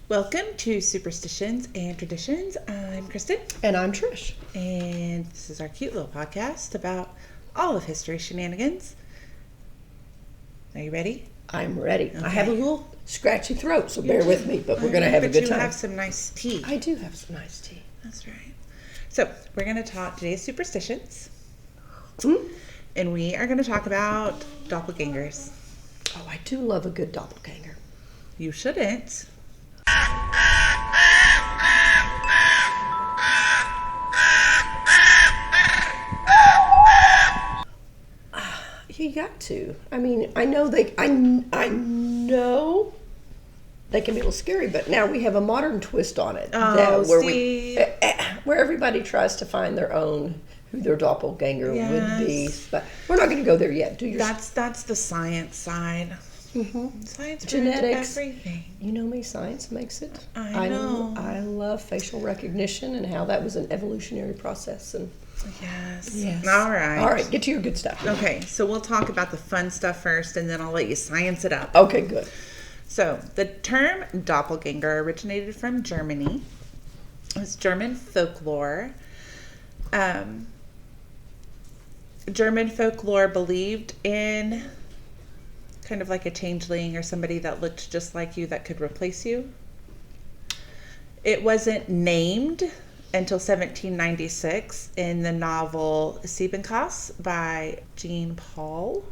Welcome to Superstitions and Traditions. I'm Kristen. And I'm Trish. And this is our cute little podcast about all of history shenanigans. Are you ready? I'm ready. Okay. I have a little scratchy throat, so bear with me, but we're going to have a good time. But you have some nice tea. I do have some nice tea. That's right. So we're going to talk today's superstitions. And we are going to talk about doppelgangers. Oh, I do love a good doppelganger. You shouldn't. You got to. I mean, I know I know they can be a little scary, but now we have a modern twist on it. Where everybody tries to find their own, who their doppelganger would be. But we're not going to go there yet. That's the science side. Mm-hmm. Science, genetics, everything. You know me, science makes it. I know. I love facial recognition and how that was an evolutionary process. And yes. All right. Get to your good stuff. Okay, so we'll talk about the fun stuff first, and then I'll let you science it up. Okay, good. So the term doppelganger originated from Germany. It was German folklore. German folklore believed in kind of like a changeling or somebody that looked just like you that could replace you. It wasn't named until 1796 in the novel Siebenkass by Jean Paul.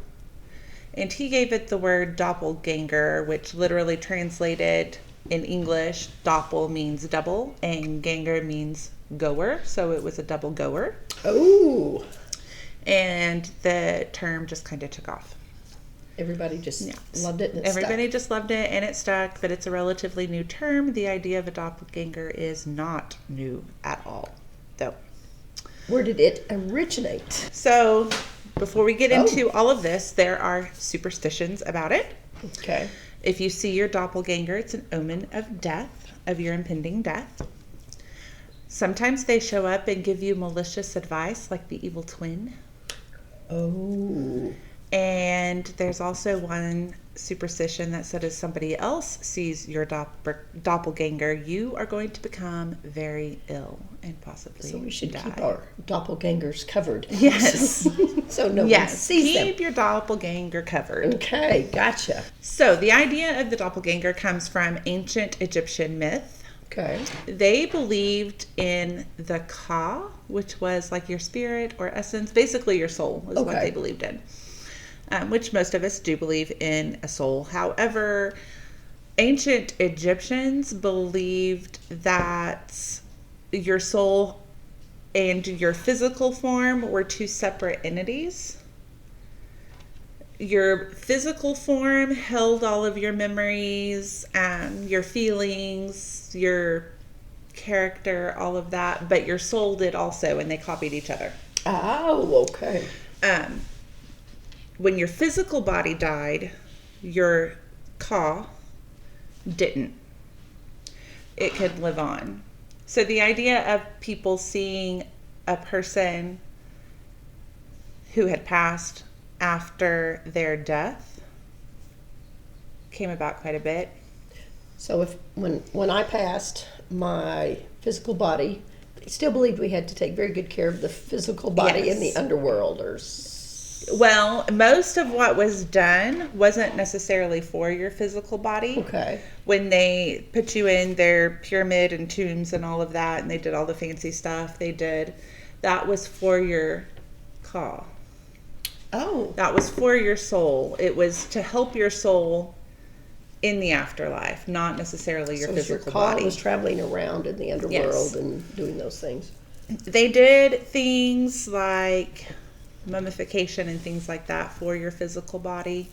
And he gave it the word doppelganger, which literally translated in English, doppel means double and ganger means goer. So it was a double goer. Oh. And the term just kind of took off. Everybody just loved it. And Everybody just loved it and it stuck, but it's a relatively new term. The idea of a doppelganger is not new at all, though. Where did it originate? So, before we get into all of this, there are superstitions about it. Okay. If you see your doppelganger, it's an omen of death, of your impending death. Sometimes they show up and give you malicious advice, like the evil twin. Oh. And there's also one superstition that said if somebody else sees your doppelganger, you are going to become very ill and possibly So we should die. keep our doppelgangers covered. Yes. So no one sees them. Keep your doppelganger covered. Okay, gotcha. So the idea of the doppelganger comes from ancient Egyptian myth. Okay. They believed in the Ka, which was like your spirit or essence, basically your soul is what they believed in. Which most of us do believe in a soul. However, ancient Egyptians believed that your soul and your physical form were two separate entities. Your physical form held all of your memories, your feelings, your character, all of that, but your soul did also, and they copied each other. Oh, okay. When your physical body died, your Ka didn't. It could live on. So the idea of people seeing a person who had passed after their death came about quite a bit. So when I passed, my physical body, they still believed we had to take very good care of the physical body in the underworld Well, most of what was done wasn't necessarily for your physical body. Okay. When they put you in their pyramid and tombs and all of that, and they did all the fancy stuff they did, that was for your Ka. Oh. That was for your soul. It was to help your soul in the afterlife, not necessarily your physical body. So was traveling around in the underworld and doing those things. They did things like mummification and things like that for your physical body,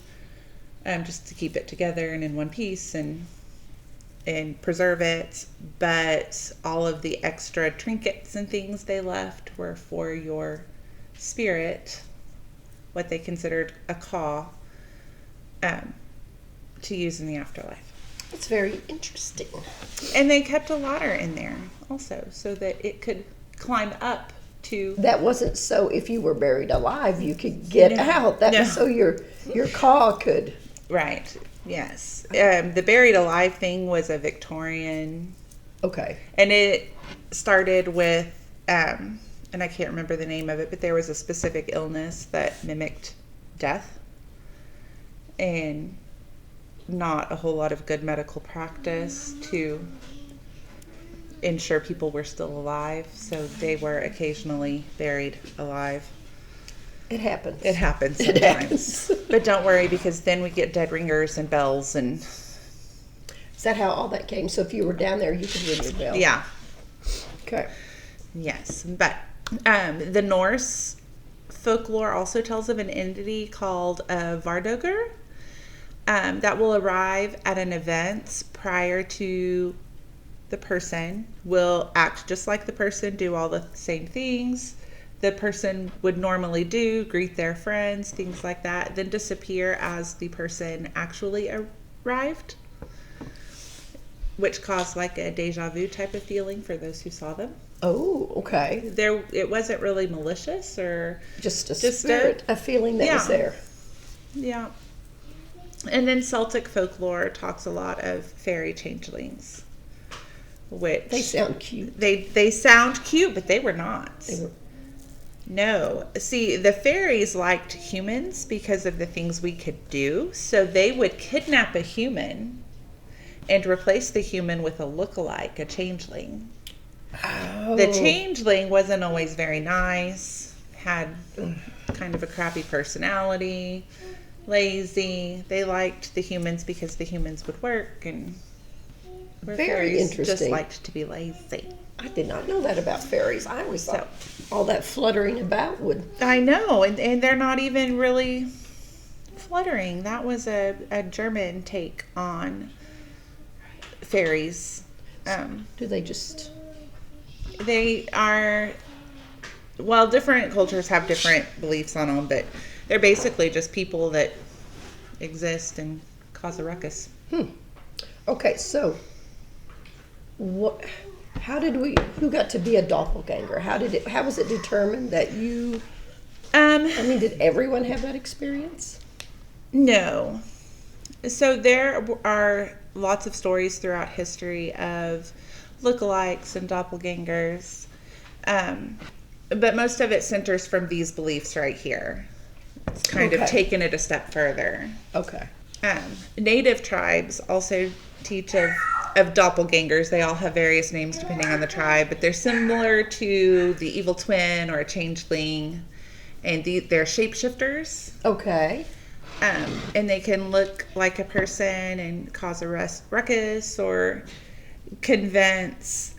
just to keep it together and in one piece and preserve it. But all of the extra trinkets and things they left were for your spirit, what they considered a Ka, to use in the afterlife. It's very interesting. And they kept a ladder in there also so that it could climb up to... That wasn't so if you were buried alive you could get out. That was so your Ka could... Right. Yes. The buried alive thing was a Victorian. Okay. And it started with, and I can't remember the name of it, but there was a specific illness that mimicked death. And not a whole lot of good medical practice to ensure people were still alive. So they were occasionally buried alive. It happens. It happens sometimes. It happens. But don't worry, because then we get dead ringers and bells and... Is that how all that came? So if you were down there, you could ring your bell? Yeah. Okay. Yes. But the Norse folklore also tells of an entity called a Vardogur that will arrive at an event prior to the person, will act just like the person, do all the same things the person would normally do, greet their friends, things like that, then disappear as the person actually arrived, which caused like a deja vu type of feeling for those who saw them. Oh, okay. It wasn't really malicious or just a spirit, a feeling that was there. Yeah. And then Celtic folklore talks a lot of fairy changelings, which they sound cute. They sound cute, but they were not. No. See, the fairies liked humans because of the things we could do. So they would kidnap a human and replace the human with a lookalike, a changeling. Oh. The changeling wasn't always very nice, had kind of a crappy personality, lazy. They liked the humans because the humans would work, and very interesting. Just liked to be lazy. I did not know that about fairies. I always thought all that fluttering about would... I know, and they're not even really fluttering. That was a German take on fairies. Do they just... They are... Well, different cultures have different beliefs on them, but they're basically just people that exist and cause a ruckus. Okay, so... what... who got to be a doppelganger? How was it determined that you, did everyone have that experience? No. So there are lots of stories throughout history of lookalikes and doppelgangers. But most of it centers from these beliefs right here. It's kind of taken it a step further. Okay. Native tribes also teach of doppelgangers. They all have various names depending on the tribe, but they're similar to the evil twin or a changeling, and they're shapeshifters. Okay. And they can look like a person and cause a ruckus or convince.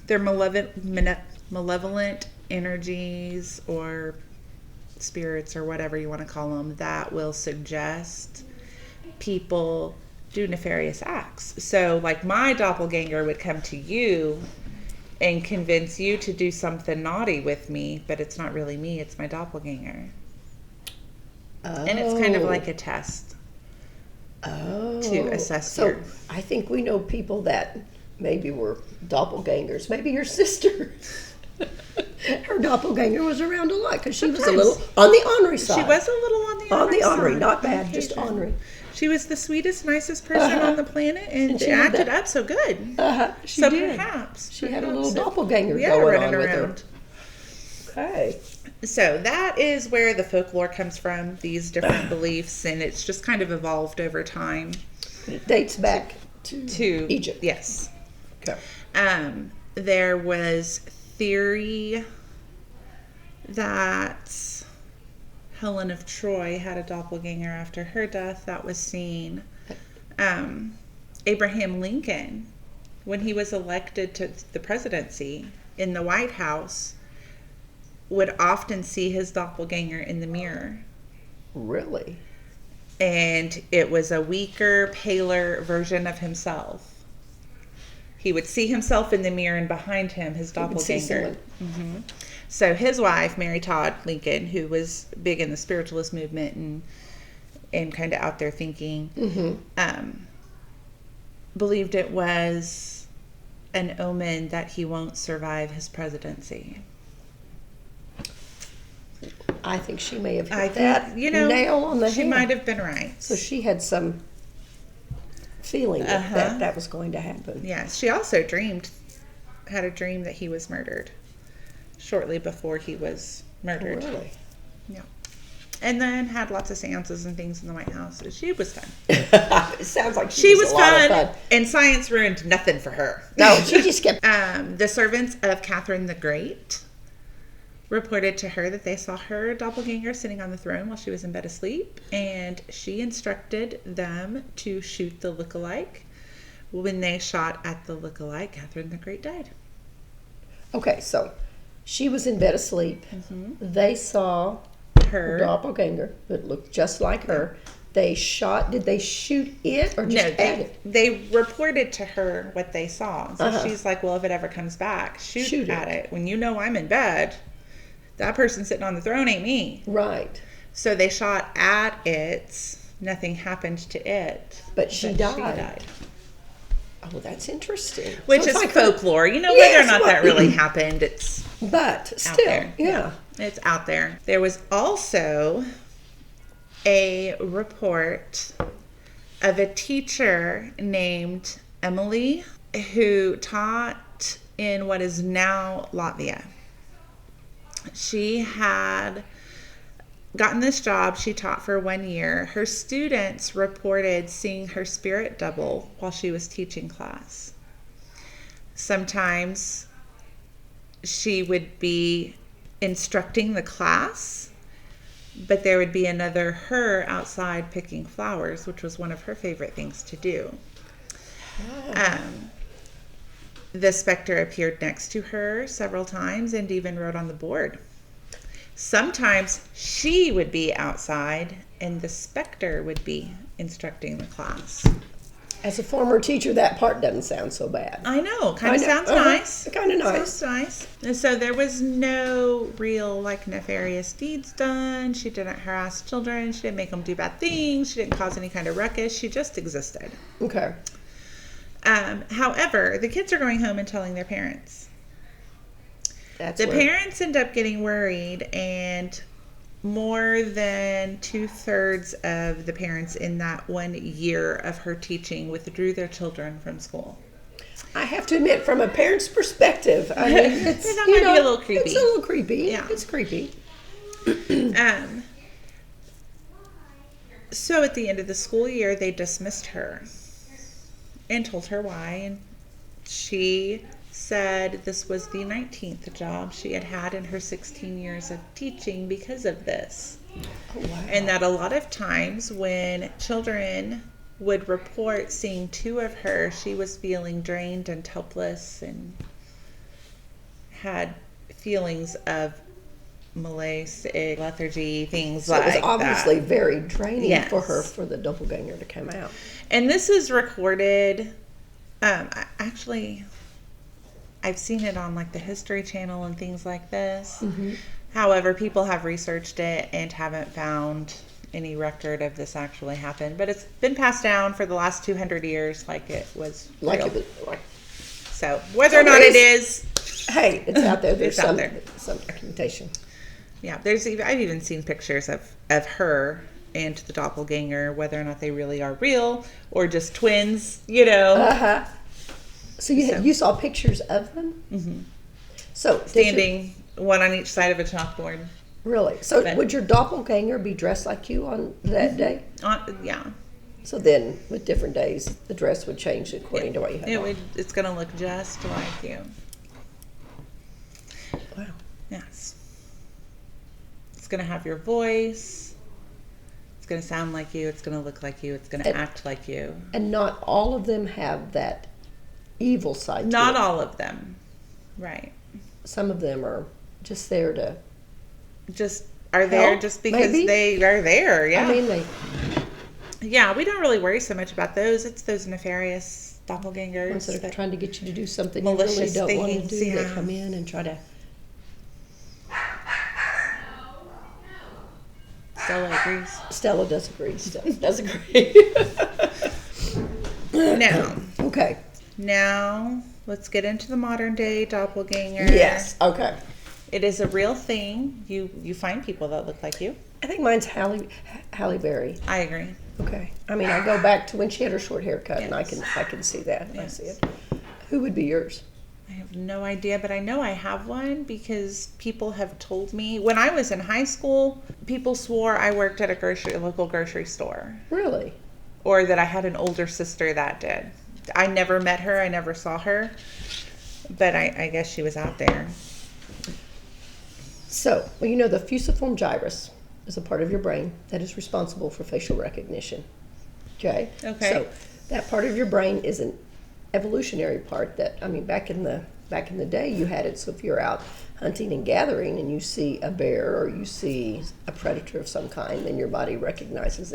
They're malevolent energies or spirits or whatever you want to call them that will suggest people do nefarious acts. So like my doppelganger would come to you and convince you to do something naughty with me, but it's not really me, it's my doppelganger. Oh. And it's kind of like a test to assess your... So I think we know people that maybe were doppelgangers. Maybe your sister. Her doppelganger was around a lot because she was a little on the ornery side. She was a little on the ornery side. On the ornery, not bad, just ornery. She was the sweetest, nicest person on the planet, and she acted up so good. She did. Perhaps she had a little doppelganger going on with her. Okay. So that is where the folklore comes from, these different beliefs, and it's just kind of evolved over time. It dates back to Egypt. Yes. Okay. There was theory that Helen of Troy had a doppelganger after her death. That was seen. Abraham Lincoln, when he was elected to the presidency in the White House, would often see his doppelganger in the mirror. Really? And it was a weaker, paler version of himself. He would see himself in the mirror, and behind him, his doppelganger. Mm-hmm. So his wife, Mary Todd Lincoln, who was big in the spiritualist movement and kind of out there thinking, believed it was an omen that he won't survive his presidency. I think she may have hit that nail on the head. She might have been right. So she had some feeling that that was going to happen. Yes. She also had a dream that he was murdered shortly before he was murdered. Oh, really? Yeah. And then had lots of seances and things in the White House. She was fun. It sounds like she was a lot of fun. And science ruined nothing for her. No, she just kept... The servants of Catherine the Great reported to her that they saw her doppelganger sitting on the throne while she was in bed asleep, and she instructed them to shoot the lookalike. When they shot at the lookalike, Catherine the Great died. Okay, so she was in bed asleep. They saw her doppelganger that looked just like her. They shot. Did they shoot it or just at it? They reported to her what they saw. So she's like, well, if it ever comes back, shoot at it. When you know I'm in bed, that person sitting on the throne ain't me. Right. So they shot at it. Nothing happened to it. But she died. Oh, that's interesting. Which is like folklore. You know, whether or not that really happened, it's still, out there. Yeah. It's out there. There was also a report of a teacher named Emily who taught in what is now Latvia. She had gotten this job. She taught for 1 year. Her students reported seeing her spirit double while she was teaching class. Sometimes she would be instructing the class, but there would be another her outside picking flowers, which was one of her favorite things to do. The specter appeared next to her several times and even wrote on the board. Sometimes she would be outside and the specter would be instructing the class. As a former teacher, that part doesn't sound so bad. I know. Kind of sounds nice. Kind of nice. Sounds nice. And so there was no real, nefarious deeds done. She didn't harass children. She didn't make them do bad things. She didn't cause any kind of ruckus. She just existed. Okay. However, the kids are going home and telling their parents. The parents end up getting worried, and more than 2/3 of the parents in that 1 year of her teaching withdrew their children from school. I have to admit, from a parent's perspective, I mean, it's that might be a little creepy. It's a little creepy. Yeah, it's creepy. So at the end of the school year, they dismissed her and told her why, and she said this was the 19th job she had had in her 16 years of teaching because of this. Oh, wow. And that a lot of times when children would report seeing two of her, she was feeling drained and helpless and had feelings of malaise, lethargy, things like that. So it was obviously very draining for her for the doppelganger to come out. And this is recorded, actually, I've seen it on the History Channel and things like this. Mm-hmm. However, people have researched it and haven't found any record of this actually happened. But it's been passed down for the last 200 years like it was real. So whether or not it is... Hey, it's out there. There's some documentation. Yeah, I've even seen pictures of her and the doppelganger, whether or not they really are real or just twins, Uh-huh. So you saw pictures of them? Mm-hmm. So standing one on each side of a chalkboard. Really? So would your doppelganger be dressed like you on that day? Yeah. So then, with different days, the dress would change according to what you had. It's going to look just like you. Wow. Yes. It's going to have your voice. It's going to sound like you. It's going to look like you. It's going to act like you. And not all of them have that evil side to it. Not all of them. Right. Some of them are just there to... Just are there just because they are there. Yeah. I mean, yeah, we don't really worry so much about those. It's those nefarious doppelgangers. Ones that are trying to get you to do something malicious you really don't want to do. Yeah. They come in and try to... Stella agrees. Stella does agree. Stella does agree. Now. Okay. Now, let's get into the modern day doppelganger. Yes. Okay. It is a real thing. You find people that look like you. I think mine's Halle Berry. I agree. Okay. I mean, I go back to when she had her short haircut, and Yes. I can see that. Yes. I see it. Who would be yours? I have no idea, but I know I have one because people have told me. When I was in high school, people swore I worked at a local grocery store. Really? Or that I had an older sister that did. I never met her. I never saw her. But I guess she was out there. So, well, you know, the fusiform gyrus is a part of your brain that is responsible for facial recognition. Okay? Okay. So, that part of your brain is an evolutionary part that, I mean, back in the day you had it. So if you're out hunting and gathering and you see a bear or you see a predator of some kind, then your body recognizes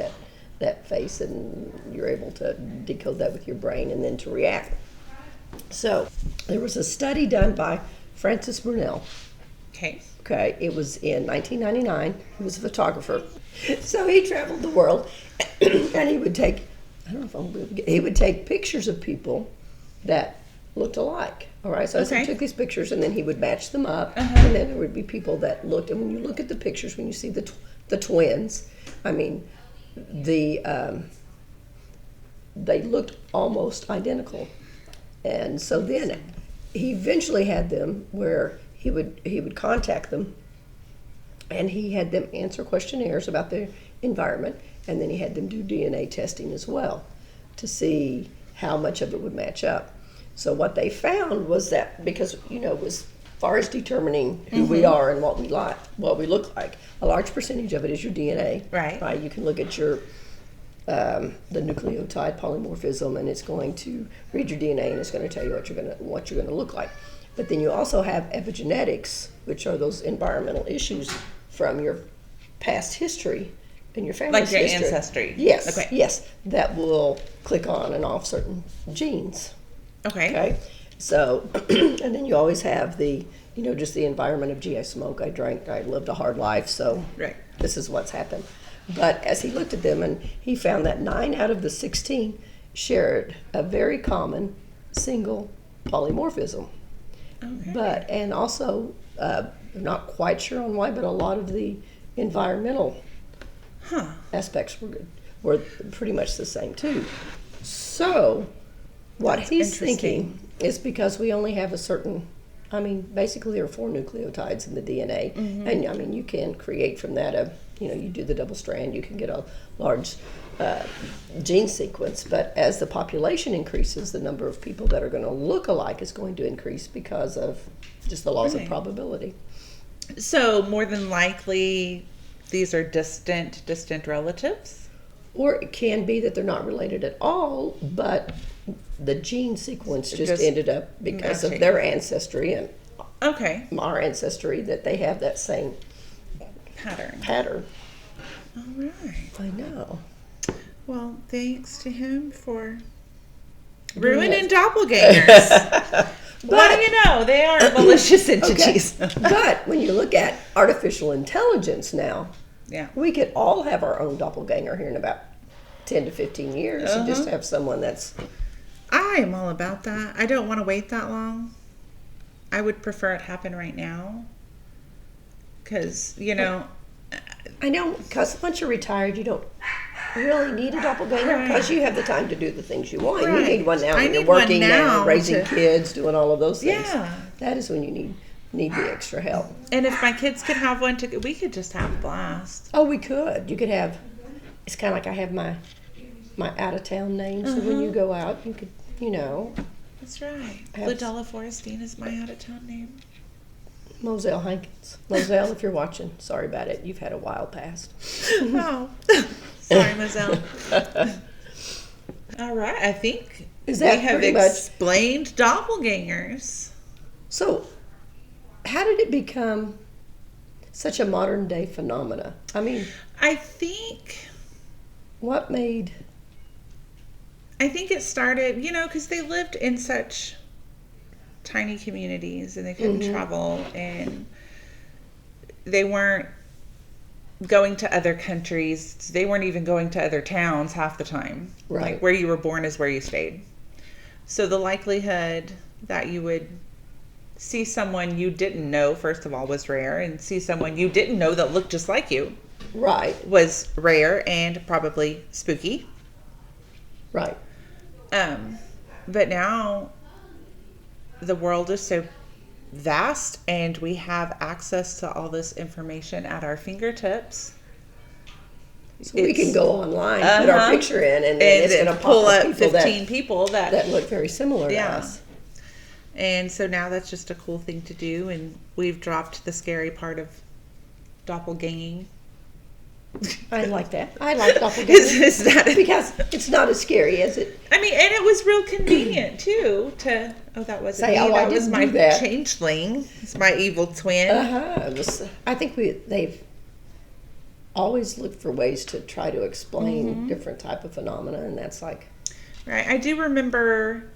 that face and you're able to decode that with your brain and then to react. So there was a study done by Francis Brunel. Okay, it was in 1999. He was a photographer. So he traveled the world and he would take, he would take pictures of people that looked alike. All right, so he took these pictures and then he would match them up, and then there would be people that looked. And when you look at the pictures, when you see the twins, I mean, they looked almost identical. And so then he eventually had them where he would contact them, and he had them answer questionnaires about their environment, and then he had them do DNA testing as well to see how much of it would match up. So what they found was that, because, you know, as far as determining who we are and what we like, what we look like, a large percentage of it is your DNA. Right. You can look at your the nucleotide polymorphism, and it's going to read your DNA and it's going to tell you what you're gonna look like. But then you also have epigenetics, which are those environmental issues from your past history and your family's Like your history. ancestry. Yes. Okay. Yes, that will click on and off certain genes. Okay. So, and then you always have the, you know, just the environment of, gee, I smoke, I drank, I lived a hard life, so this is what's happened. But as he looked at them, and he found that 9 out of the 16 shared a very common single polymorphism. Okay. But, and also, not quite sure on why, but a lot of the environmental aspects were pretty much the same too. So, what he's thinking is because we only have a certain, I mean, basically there are 4 nucleotides in the DNA, and I mean, you can create from that you do the double strand, you can get a large gene sequence, but as the population increases, the number of people that are going to look alike is going to increase because of just the laws of probability. So more than likely, these are distant relatives? Or it can be that they're not related at all, but the gene sequence just ended up because of their ancestry and our ancestry, that they have that same pattern. All right. I know. Well, thanks to him for ruining doppelgangers. What do you know? They are malicious entities. But when you look at artificial intelligence now, we could all have our own doppelganger here in about 10 to 15 years and just have someone that's... I am all about that. I don't want to wait that long. I would prefer it happen right now. Because, you know... I know, because once you're retired, you don't really need a doppelganger because you have the time to do the things you want. You need one now when you're working now, raising kids, doing all of those things. Yeah. That is when you need the extra help. And if my kids could have one, we could just have a blast. Oh, we could. You could have, it's kind of like I have my out-of-town name, so when you go out, you could, you know. That's right. Ludella Forestine is my out-of-town name. Moselle Hankins. Moselle, if you're watching, sorry about it. You've had a wild past. Oh. Sorry, Moselle. All right. I think we have explained doppelgangers. So, how did it become such a modern day phenomena? I mean, I think it started, because they lived in such tiny communities and they couldn't travel, and they weren't going to other countries. They weren't even going to other towns half the time. Right. Like where you were born is where you stayed. So the likelihood that you would see someone you didn't know, first of all, was rare, and see someone you didn't know that looked just like you Right. was rare and probably spooky. Right. But now the world is so vast and we have access to all this information at our fingertips. So we can go online, put our picture in, and then it's going to pull up 15 people that look very similar to us. And so now that's just a cool thing to do, and we've dropped the scary part of doppelganging. I like that. I like doppelganger because it's not as scary as it. I mean, and it was real convenient too. That wasn't me. That was my changeling. It's my evil twin. I think they've always looked for ways to try to explain different type of phenomena, and that's like. Right. I do remember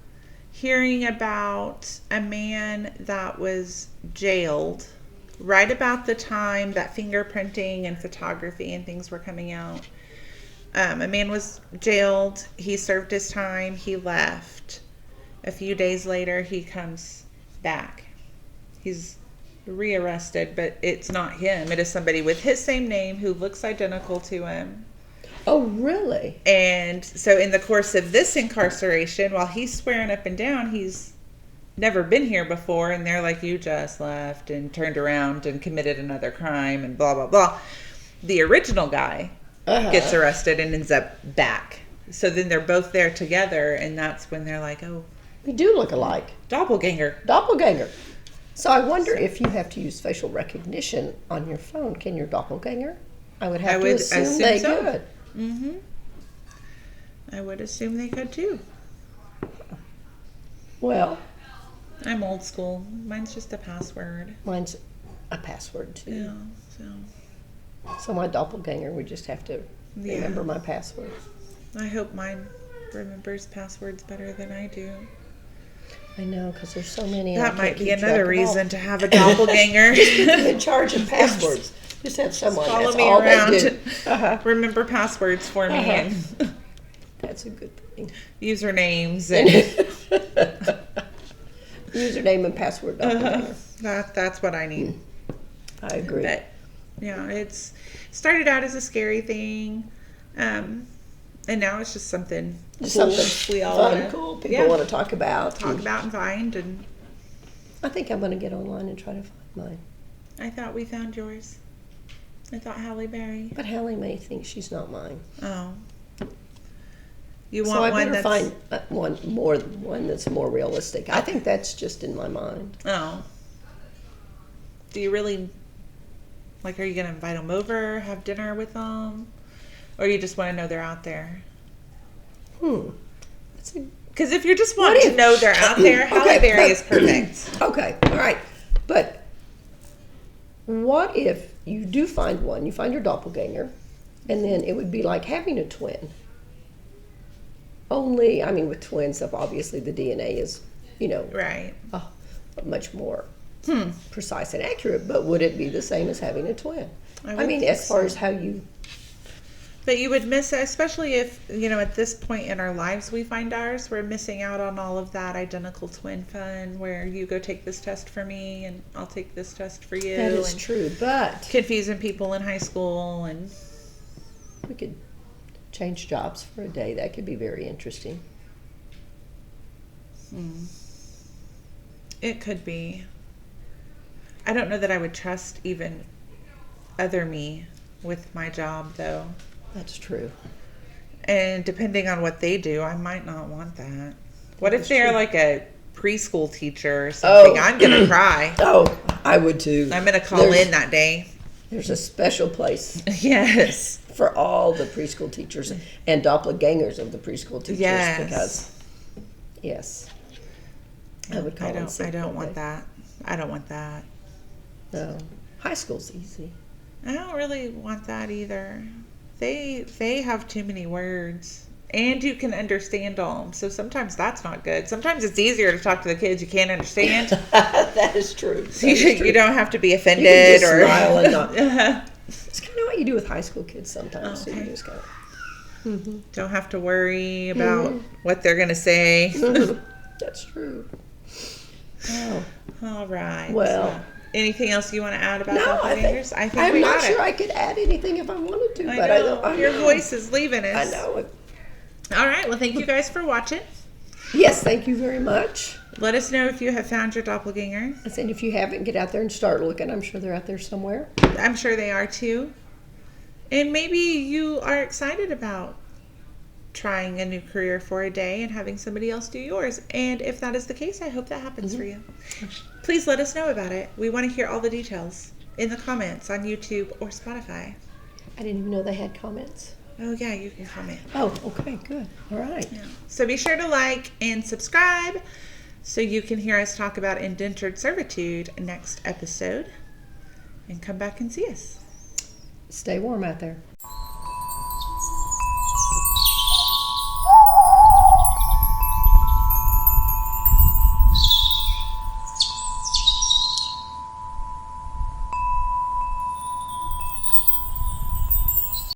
hearing about a man that was jailed right about the time that fingerprinting and photography and things were coming out. A man was jailed. He served his time. He left. A few days later, he comes back. He's rearrested, but it's not him. It is somebody with his same name who looks identical to him. Oh, really? And so in the course of this incarceration, while he's swearing up and down, he's never been here before, and they're like, you just left and turned around and committed another crime and blah, blah, blah. The original guy gets arrested and ends up back. So then they're both there together, and that's when they're like, oh. We do look alike. Doppelganger. So I wonder if you have to use facial recognition on your phone. Can your doppelganger? I would assume they could. Mm-hmm. I would assume they could too. Well, I'm old school. Mine's just a password. Mine's a password too. Yeah. So my doppelganger would just have to remember my password. I hope mine remembers passwords better than I do. I know, because there's so many. That might be another reason to have a doppelganger. Just put them in charge of passwords. Just have someone follow that's me all around they do. Remember passwords for me and that's a good thing. Usernames and username and password doppelganger. That's what I need. I agree. But yeah, it's started out as a scary thing, and now it's just something Something we all fun, cool. People want to talk about and find. And I think I'm going to get online and try to find mine. I thought we found yours. I thought Halle Berry. But Halle may think she's not mine. Oh. You want so I one better that's... find one that's more realistic. I think that's just in my mind. Oh. Do you really, like, are you going to invite them over, have dinner with them? Or you just want to know they're out there? Because if you just want to know they're out there, Halle Berry is perfect. Okay, all right. But what if you do find one, you find your doppelganger, and then it would be like having a twin? Only, I mean, with twins, obviously the DNA is, right, much more precise and accurate. But would it be the same as having a twin? I mean, as far as how you... But you would miss it, especially if, at this point in our lives we find ours, we're missing out on all of that identical twin fun where you go take this test for me and I'll take this test for you. That is true, but... Confusing people in high school and... We could change jobs for a day. That could be very interesting. It could be. I don't know that I would trust even other me with my job, though. That's true. And depending on what they do, I might not want that. What if they're like a preschool teacher or something? I'm going to cry. Oh, I would too. I'm going to call in that day. There's a special place. Yes. For all the preschool teachers and doppelgangers of the preschool teachers. Yes. Because, yes. I would call in sick. I don't want that. I don't want that. No. High school's easy. I don't really want that either. They have too many words. And you can understand them. So sometimes that's not good. Sometimes it's easier to talk to the kids you can't understand. That is true. You don't have to be offended. You can just smile and not. It's kind of what you do with high school kids sometimes. Okay. So you just kind of... Don't have to worry about what they're going to say. That's true. Oh. All right. Well, Anything else you want to add about No, doppelgangers? I think I'm we not got sure it. I could add anything if I wanted to, I but know. I Your know. voice is leaving us. I know it. All right. Well, thank you guys for watching. Yes, thank you very much. Let us know if you have found your doppelganger. I said if you haven't, get out there and start looking. I'm sure they're out there somewhere. I'm sure they are too. And maybe you are excited about trying a new career for a day and having somebody else do yours. And if that is the case, I hope that happens for you. Please let us know about it. We want to hear all the details in the comments on YouTube or Spotify. I didn't even know they had comments. Oh, yeah, you can comment. Oh, okay, good. All right. Yeah. So be sure to like and subscribe so you can hear us talk about indentured servitude next episode. And come back and see us. Stay warm out there.